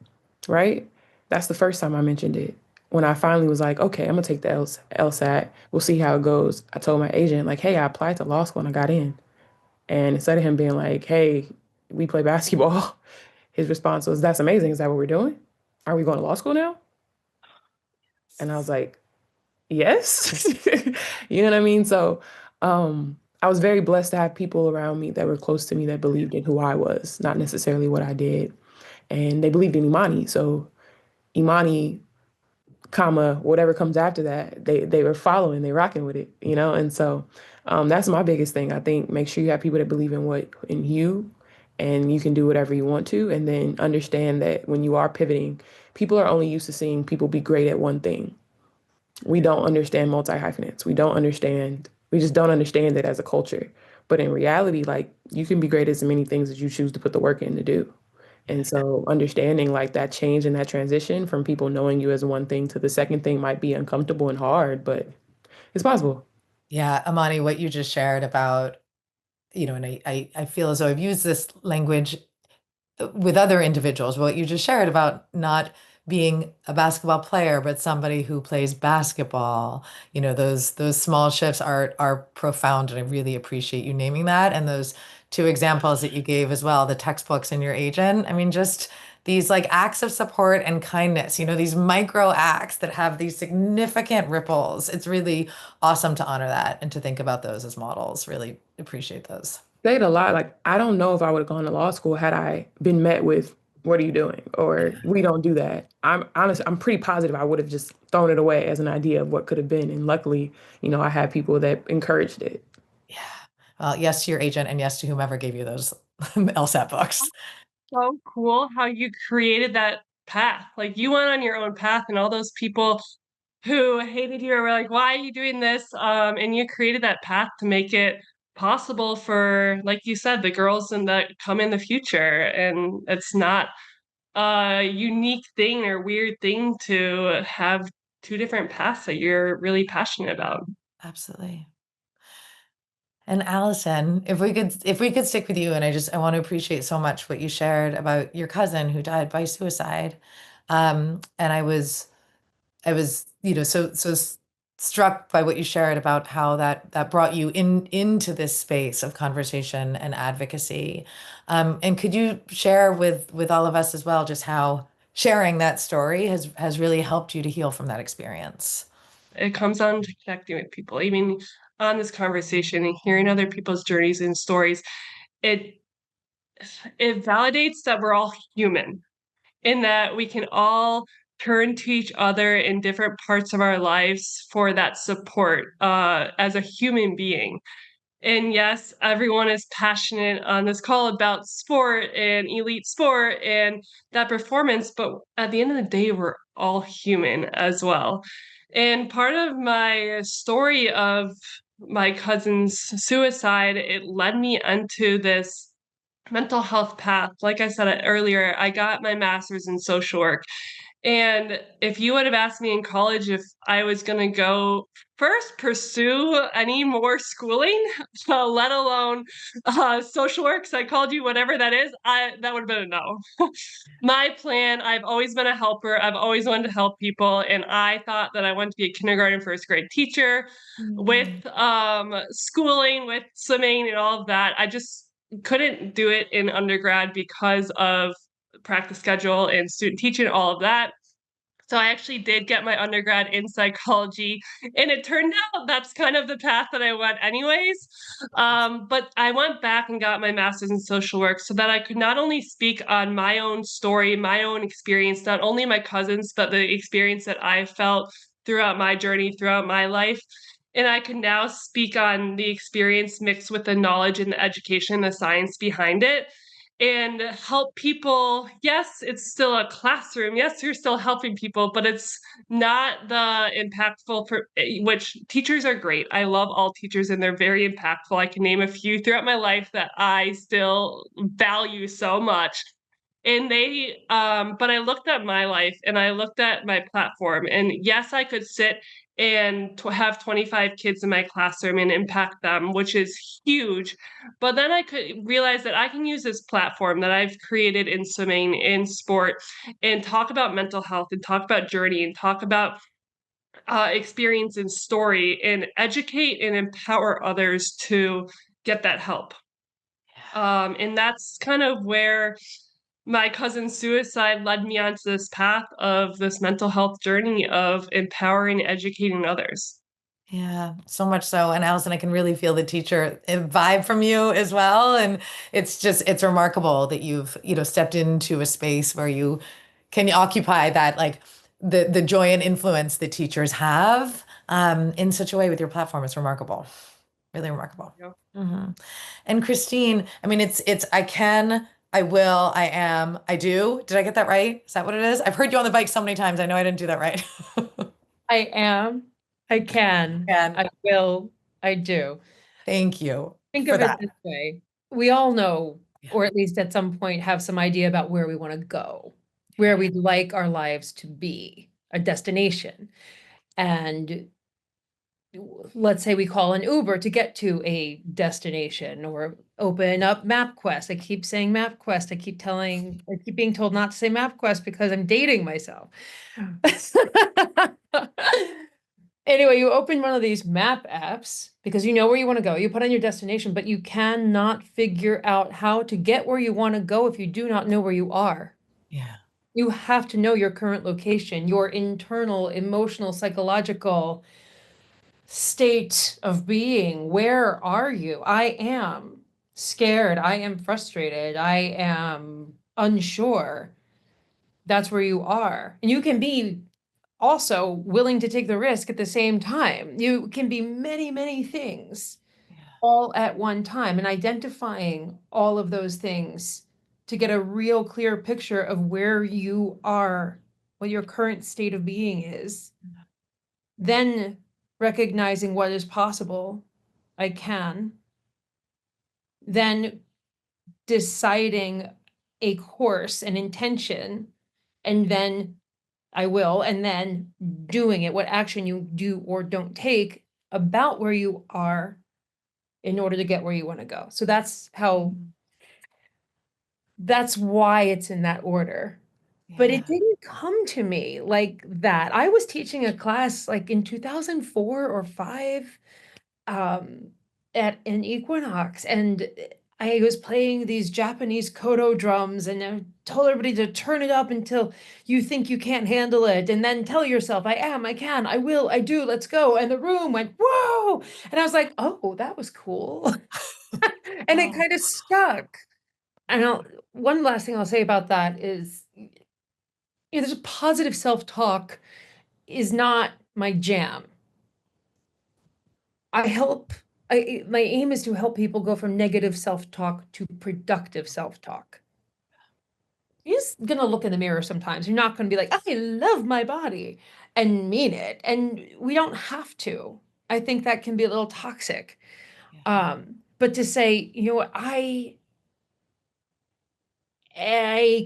Right? That's the first time I mentioned it. When I finally was like, "Okay, I'm gonna take the LSAT. We'll see how it goes." I told my agent like, "Hey, I applied to law school and I got in." And instead of him being like, "Hey, we play basketball," his response was, "That's amazing. Is that what we're doing? Are we going to law school now?" And I was like, "Yes." You know what I mean? So I was very blessed to have people around me that were close to me that believed in who I was, not necessarily what I did. And they believed in Imani. So Imani, comma, whatever comes after that, they were following, they rocking with it, you know? And so that's my biggest thing. I think make sure you have people that believe in you and you can do whatever you want to. And then understand that when you are pivoting, people are only used to seeing people be great at one thing. We don't understand multi-hyphenates. We just don't understand it as a culture. But in reality, like you can be great at as many things as you choose to put the work in to do. And so understanding like that change and that transition from people knowing you as one thing to the second thing might be uncomfortable and hard, but it's possible. Yeah, Amani, what you just shared about, and I feel as though I've used this language with other individuals, what you just shared about not being a basketball player, but somebody who plays basketball, those small shifts are profound, and I really appreciate you naming that. And those two examples that you gave as well, the textbooks and your agent. I mean, just these like acts of support and kindness, these micro acts that have these significant ripples. It's really awesome to honor that and to think about those as models. Really appreciate those. Say it a lot. Like, I don't know if I would have gone to law school had I been met with, "What are you doing?" Or "We don't do that." I'm honest, I'm pretty positive I would have just thrown it away as an idea of what could have been. And luckily, I had people that encouraged it. Yeah. Well, yes to your agent and yes to whomever gave you those LSAT books. So cool how you created that path. Like you went on your own path, and all those people who hated you or were like, "Why are you doing this?" And you created that path to make it possible for, like you said, the girls and that come in the future. And it's not a unique thing or weird thing to have two different paths that you're really passionate about. Absolutely. And Allison, if we could stick with you, and I want to appreciate so much what you shared about your cousin who died by suicide. And I was, so struck by what you shared about how that brought you into this space of conversation and advocacy. And could you share with all of us as well, just how sharing that story has really helped you to heal from that experience? It comes down to connecting with people. I mean, on this conversation and hearing other people's journeys and stories, it it validates that we're all human, in that we can all turn to each other in different parts of our lives for that support as a human being. And yes, everyone is passionate on this call about sport and elite sport and that performance, but at the end of the day, we're all human as well. And part of my story of my cousin's suicide, it led me into this mental health path. Like I said earlier, I got my master's in social work. And if you would have asked me in college if I was going to go first pursue any more schooling, let alone social work, psychology, whatever that is, that would have been a no. My plan, I've always been a helper. I've always wanted to help people. And I thought that I wanted to be a kindergarten, first grade teacher with schooling, with swimming and all of that. I just couldn't do it in undergrad because of practice schedule and student teaching, all of that. So I actually did get my undergrad in psychology, and it turned out that's kind of the path that I went anyways. But I went back and got my master's in social work so that I could not only speak on my own story, my own experience, not only my cousins, but the experience that I felt throughout my journey, throughout my life. And I can now speak on the experience mixed with the knowledge and the education, the science behind it, and help people. Yes, it's still a classroom. Yes, you're still helping people, but it's not the impactful for which teachers are great. I love all teachers and they're very impactful. I can name a few throughout my life that I still value so much. And but I looked at my life and I looked at my platform, and yes, I could sit and have 25 kids in my classroom and impact them, which is huge. But then I could realize that I can use this platform that I've created in swimming, in sport, and talk about mental health and talk about journey and talk about experience and story and educate and empower others to get that help. And that's kind of where my cousin's suicide led me onto this path of this mental health journey of empowering and educating others. Yeah, so much so. And Allison, I can really feel the teacher vibe from you as well. And it's remarkable that you've, stepped into a space where you can occupy that, like the joy and influence that teachers have in such a way with your platform. It's remarkable. Really remarkable. Yeah. Mm-hmm. And Christine, I mean, it's I can, I will, I am, I do. Did I get that right? Is that what it is? I've heard you on the bike so many times. I know I didn't do that right. I am, I can, And I will, I do. thank you Think for of it that. this way. We all know, Yeah. or at least at some point have some idea about where we want to go, where we'd like our lives to be, a destination. And let's say we call an Uber to get to a destination or open up MapQuest. I keep saying MapQuest. I keep being told not to say MapQuest because I'm dating myself. Anyway, you open one of these map apps because you know where you want to go. You put in your destination, but you cannot figure out how to get where you want to go if you do not know where you are. Yeah. You have to know your current location, your internal, emotional, psychological state of being. Where are you? I am scared. I am frustrated. I am unsure. That's where you are. And you can be also willing to take the risk at the same time. You can be many, many things all at one time, and identifying all of those things to get a real clear picture of where you are, what your current state of being is. Then recognizing what is possible, I can. Then deciding a course, an intention, and then I will, and then doing it, what action you do or don't take about where you are in order to get where you want to go. So that's why it's in that order. But it didn't come to me like that. I was teaching a class like in 2004 or 5 at an Equinox, and I was playing these Japanese koto drums, and I told everybody to turn it up until you think you can't handle it, and then tell yourself, I am, I can, I will, I do, let's go. And the room went, whoa. And I was like, oh, that was cool. And it kind of stuck. And one last thing I'll say about that is, there's a positive self-talk is not my jam. My aim is to help people go from negative self-talk to productive self-talk. You're just gonna look in the mirror sometimes. You're not gonna be like, I love my body and mean it. And we don't have to. I think that can be a little toxic. But to say, what, I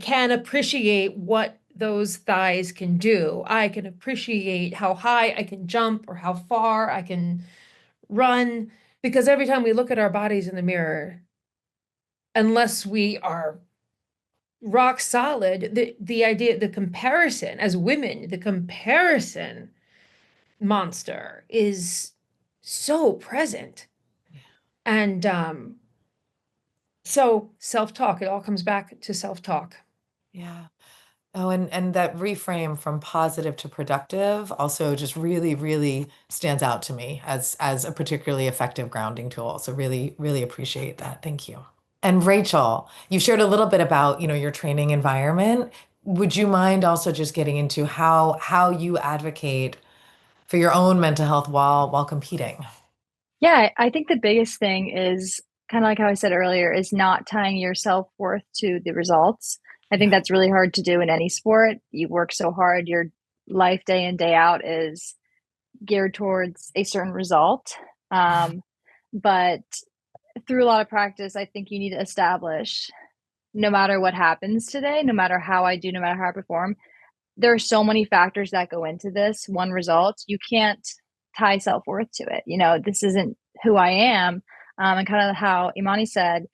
can appreciate what those thighs can do. I can appreciate how high I can jump or how far I can run, because every time we look at our bodies in the mirror, unless we are rock solid, the idea, the comparison as women, the comparison monster is so present. And so self-talk, it all comes back to self-talk. Yeah. Oh, and that reframe from positive to productive also just really, really stands out to me as a particularly effective grounding tool. So really, really appreciate that. Thank you. And Rachel, you shared a little bit about, your training environment. Would you mind also just getting into how you advocate for your own mental health while competing? Yeah, I think the biggest thing is kind of like how I said earlier, is not tying your self-worth to the results. I think that's really hard to do in any sport. You work so hard, your life day in, day out is geared towards a certain result. But through a lot of practice, I think you need to establish no matter what happens today, no matter how I do, no matter how I perform, there are so many factors that go into this one result. You can't tie self-worth to it. This isn't who I am. And kind of how Imani said,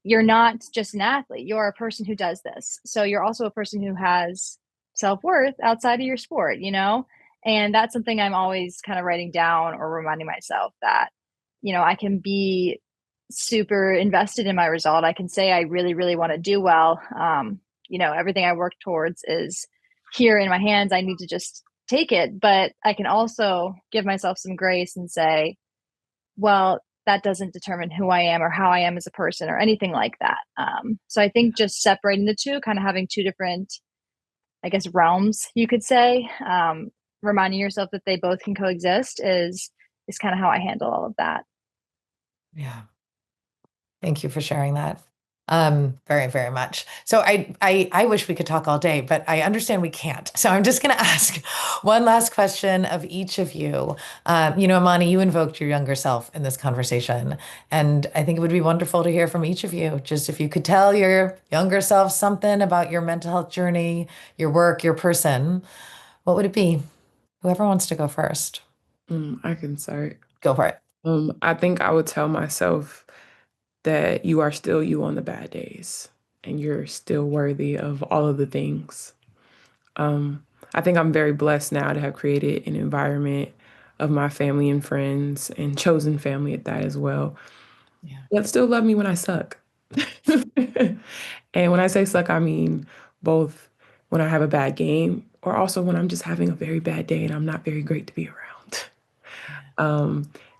you're not just an athlete, you're a person who does this. So you're also a person who has self-worth outside of your sport, and that's something I'm always kind of writing down or reminding myself that, I can be super invested in my result. I can say I really, really want to do well. Everything I work towards is here in my hands. I need to just take it. But I can also give myself some grace and say, well, that doesn't determine who I am or how I am as a person or anything like that. So I think just separating the two, kind of having two different, I guess, realms, you could say, reminding yourself that they both can coexist is kind of how I handle all of that. Yeah. Thank you for sharing that. Very, very much. So I wish we could talk all day, but I understand we can't. So I'm just going to ask one last question of each of you. Imani, you invoked your younger self in this conversation, and I think it would be wonderful to hear from each of you. Just if you could tell your younger self something about your mental health journey, your work, your person, what would it be? Whoever wants to go first, I can start. go for it. I think I would tell myself that you are still you on the bad days and you're still worthy of all of the things. I think I'm very blessed now to have created an environment of my family and friends and chosen family at that as well. Yeah. That still love me when I suck. And when I say suck, I mean both when I have a bad game or also when I'm just having a very bad day and I'm not very great to be around.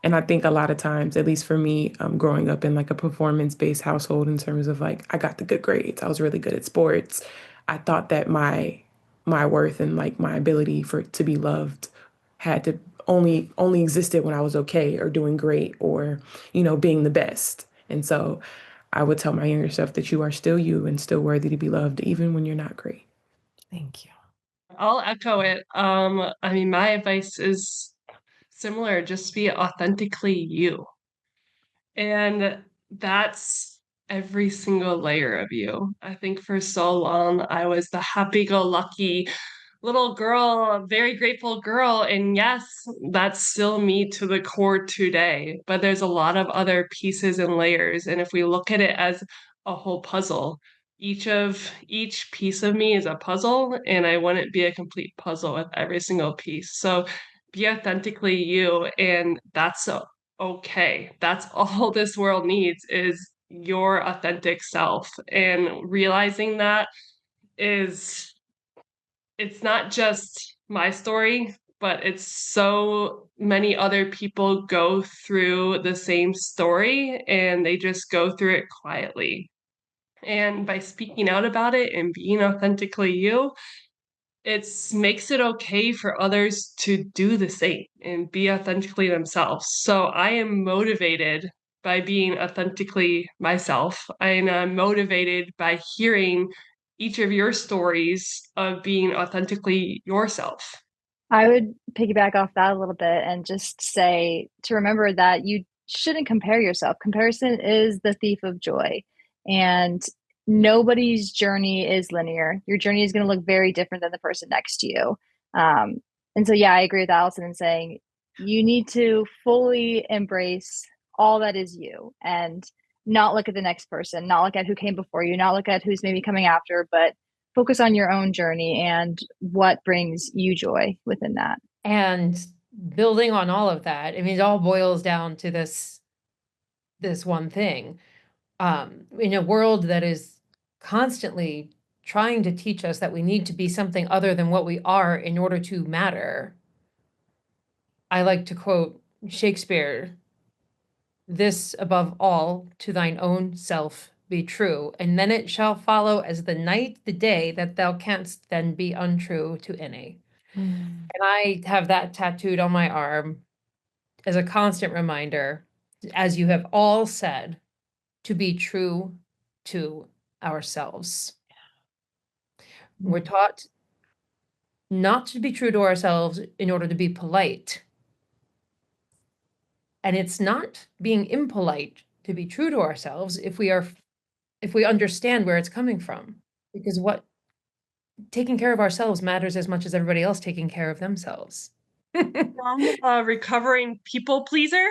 And I think a lot of times, at least for me, growing up in like a performance-based household in terms of like I got the good grades, I was really good at sports. I thought that my worth and like my ability for to be loved had to only existed when I was okay or doing great or, being the best. And so I would tell my younger self that you are still you and still worthy to be loved, even when you're not great. Thank you. I'll echo it. My advice is similar, just be authentically you. And that's every single layer of you. I think for so long I was the happy-go-lucky little girl, a very grateful girl. And yes, that's still me to the core today. But there's a lot of other pieces and layers. And if we look at it as a whole puzzle, each piece of me is a puzzle, and I wouldn't be a complete puzzle with every single piece. So be authentically you, and that's okay. That's all this world needs is your authentic self. And realizing that is it's not just my story, but it's so many other people go through the same story and they just go through it quietly. And by speaking out about it and being authentically you, it makes it okay for others to do the same and be authentically themselves. So I am motivated by being authentically myself. I am motivated by hearing each of your stories of being authentically yourself. I would piggyback off that a little bit and just say to remember that you shouldn't compare yourself. Comparison is the thief of joy. And nobody's journey is linear. Your journey is going to look very different than the person next to you. And so, yeah, I agree with Allison in saying you need to fully embrace all that is you and not look at the next person, not look at who came before you, not look at who's maybe coming after, but focus on your own journey and what brings you joy within that. And building on all of that, I mean, it all boils down to this one thing. In a world that is constantly trying to teach us that we need to be something other than what we are in order to matter, I like to quote Shakespeare, "This above all, to thine own self be true, and then it shall follow as the night the day that thou canst then be untrue to any." And I have that tattooed on my arm as a constant reminder, as you have all said, to be true to ourselves. We're taught not to be true to ourselves in order to be polite. And it's not being impolite to be true to ourselves if we are if we understand where it's coming from, because taking care of ourselves matters as much as everybody else taking care of themselves. I'm a recovering people pleaser.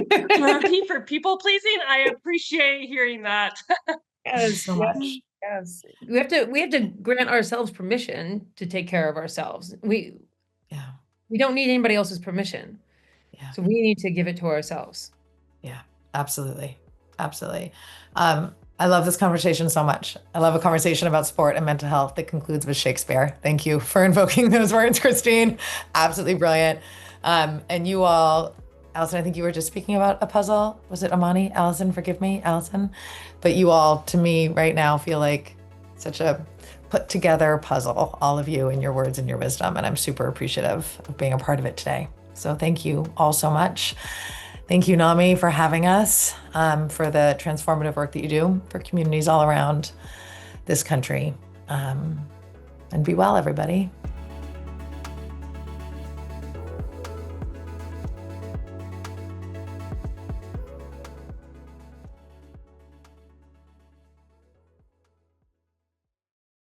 Therapy for people pleasing. I appreciate hearing that. Yes, So much. yes. We have to grant ourselves permission to take care of ourselves. We don't need anybody else's permission. Yeah. So we need to give it to ourselves. Yeah, absolutely. Absolutely. I love this conversation so much. I love a conversation about sport and mental health that concludes with Shakespeare. Thank you for invoking those words, Christine. Absolutely brilliant. And you all, Allison, I think you were just speaking about a puzzle. Was it Imani? Allison, forgive me, Allison. But you all, to me right now, feel like such a put together puzzle, all of you and your words and your wisdom. And I'm super appreciative of being a part of it today. So thank you all so much. Thank you, NAMI, for having us, for the transformative work that you do for communities all around this country. And be well, everybody.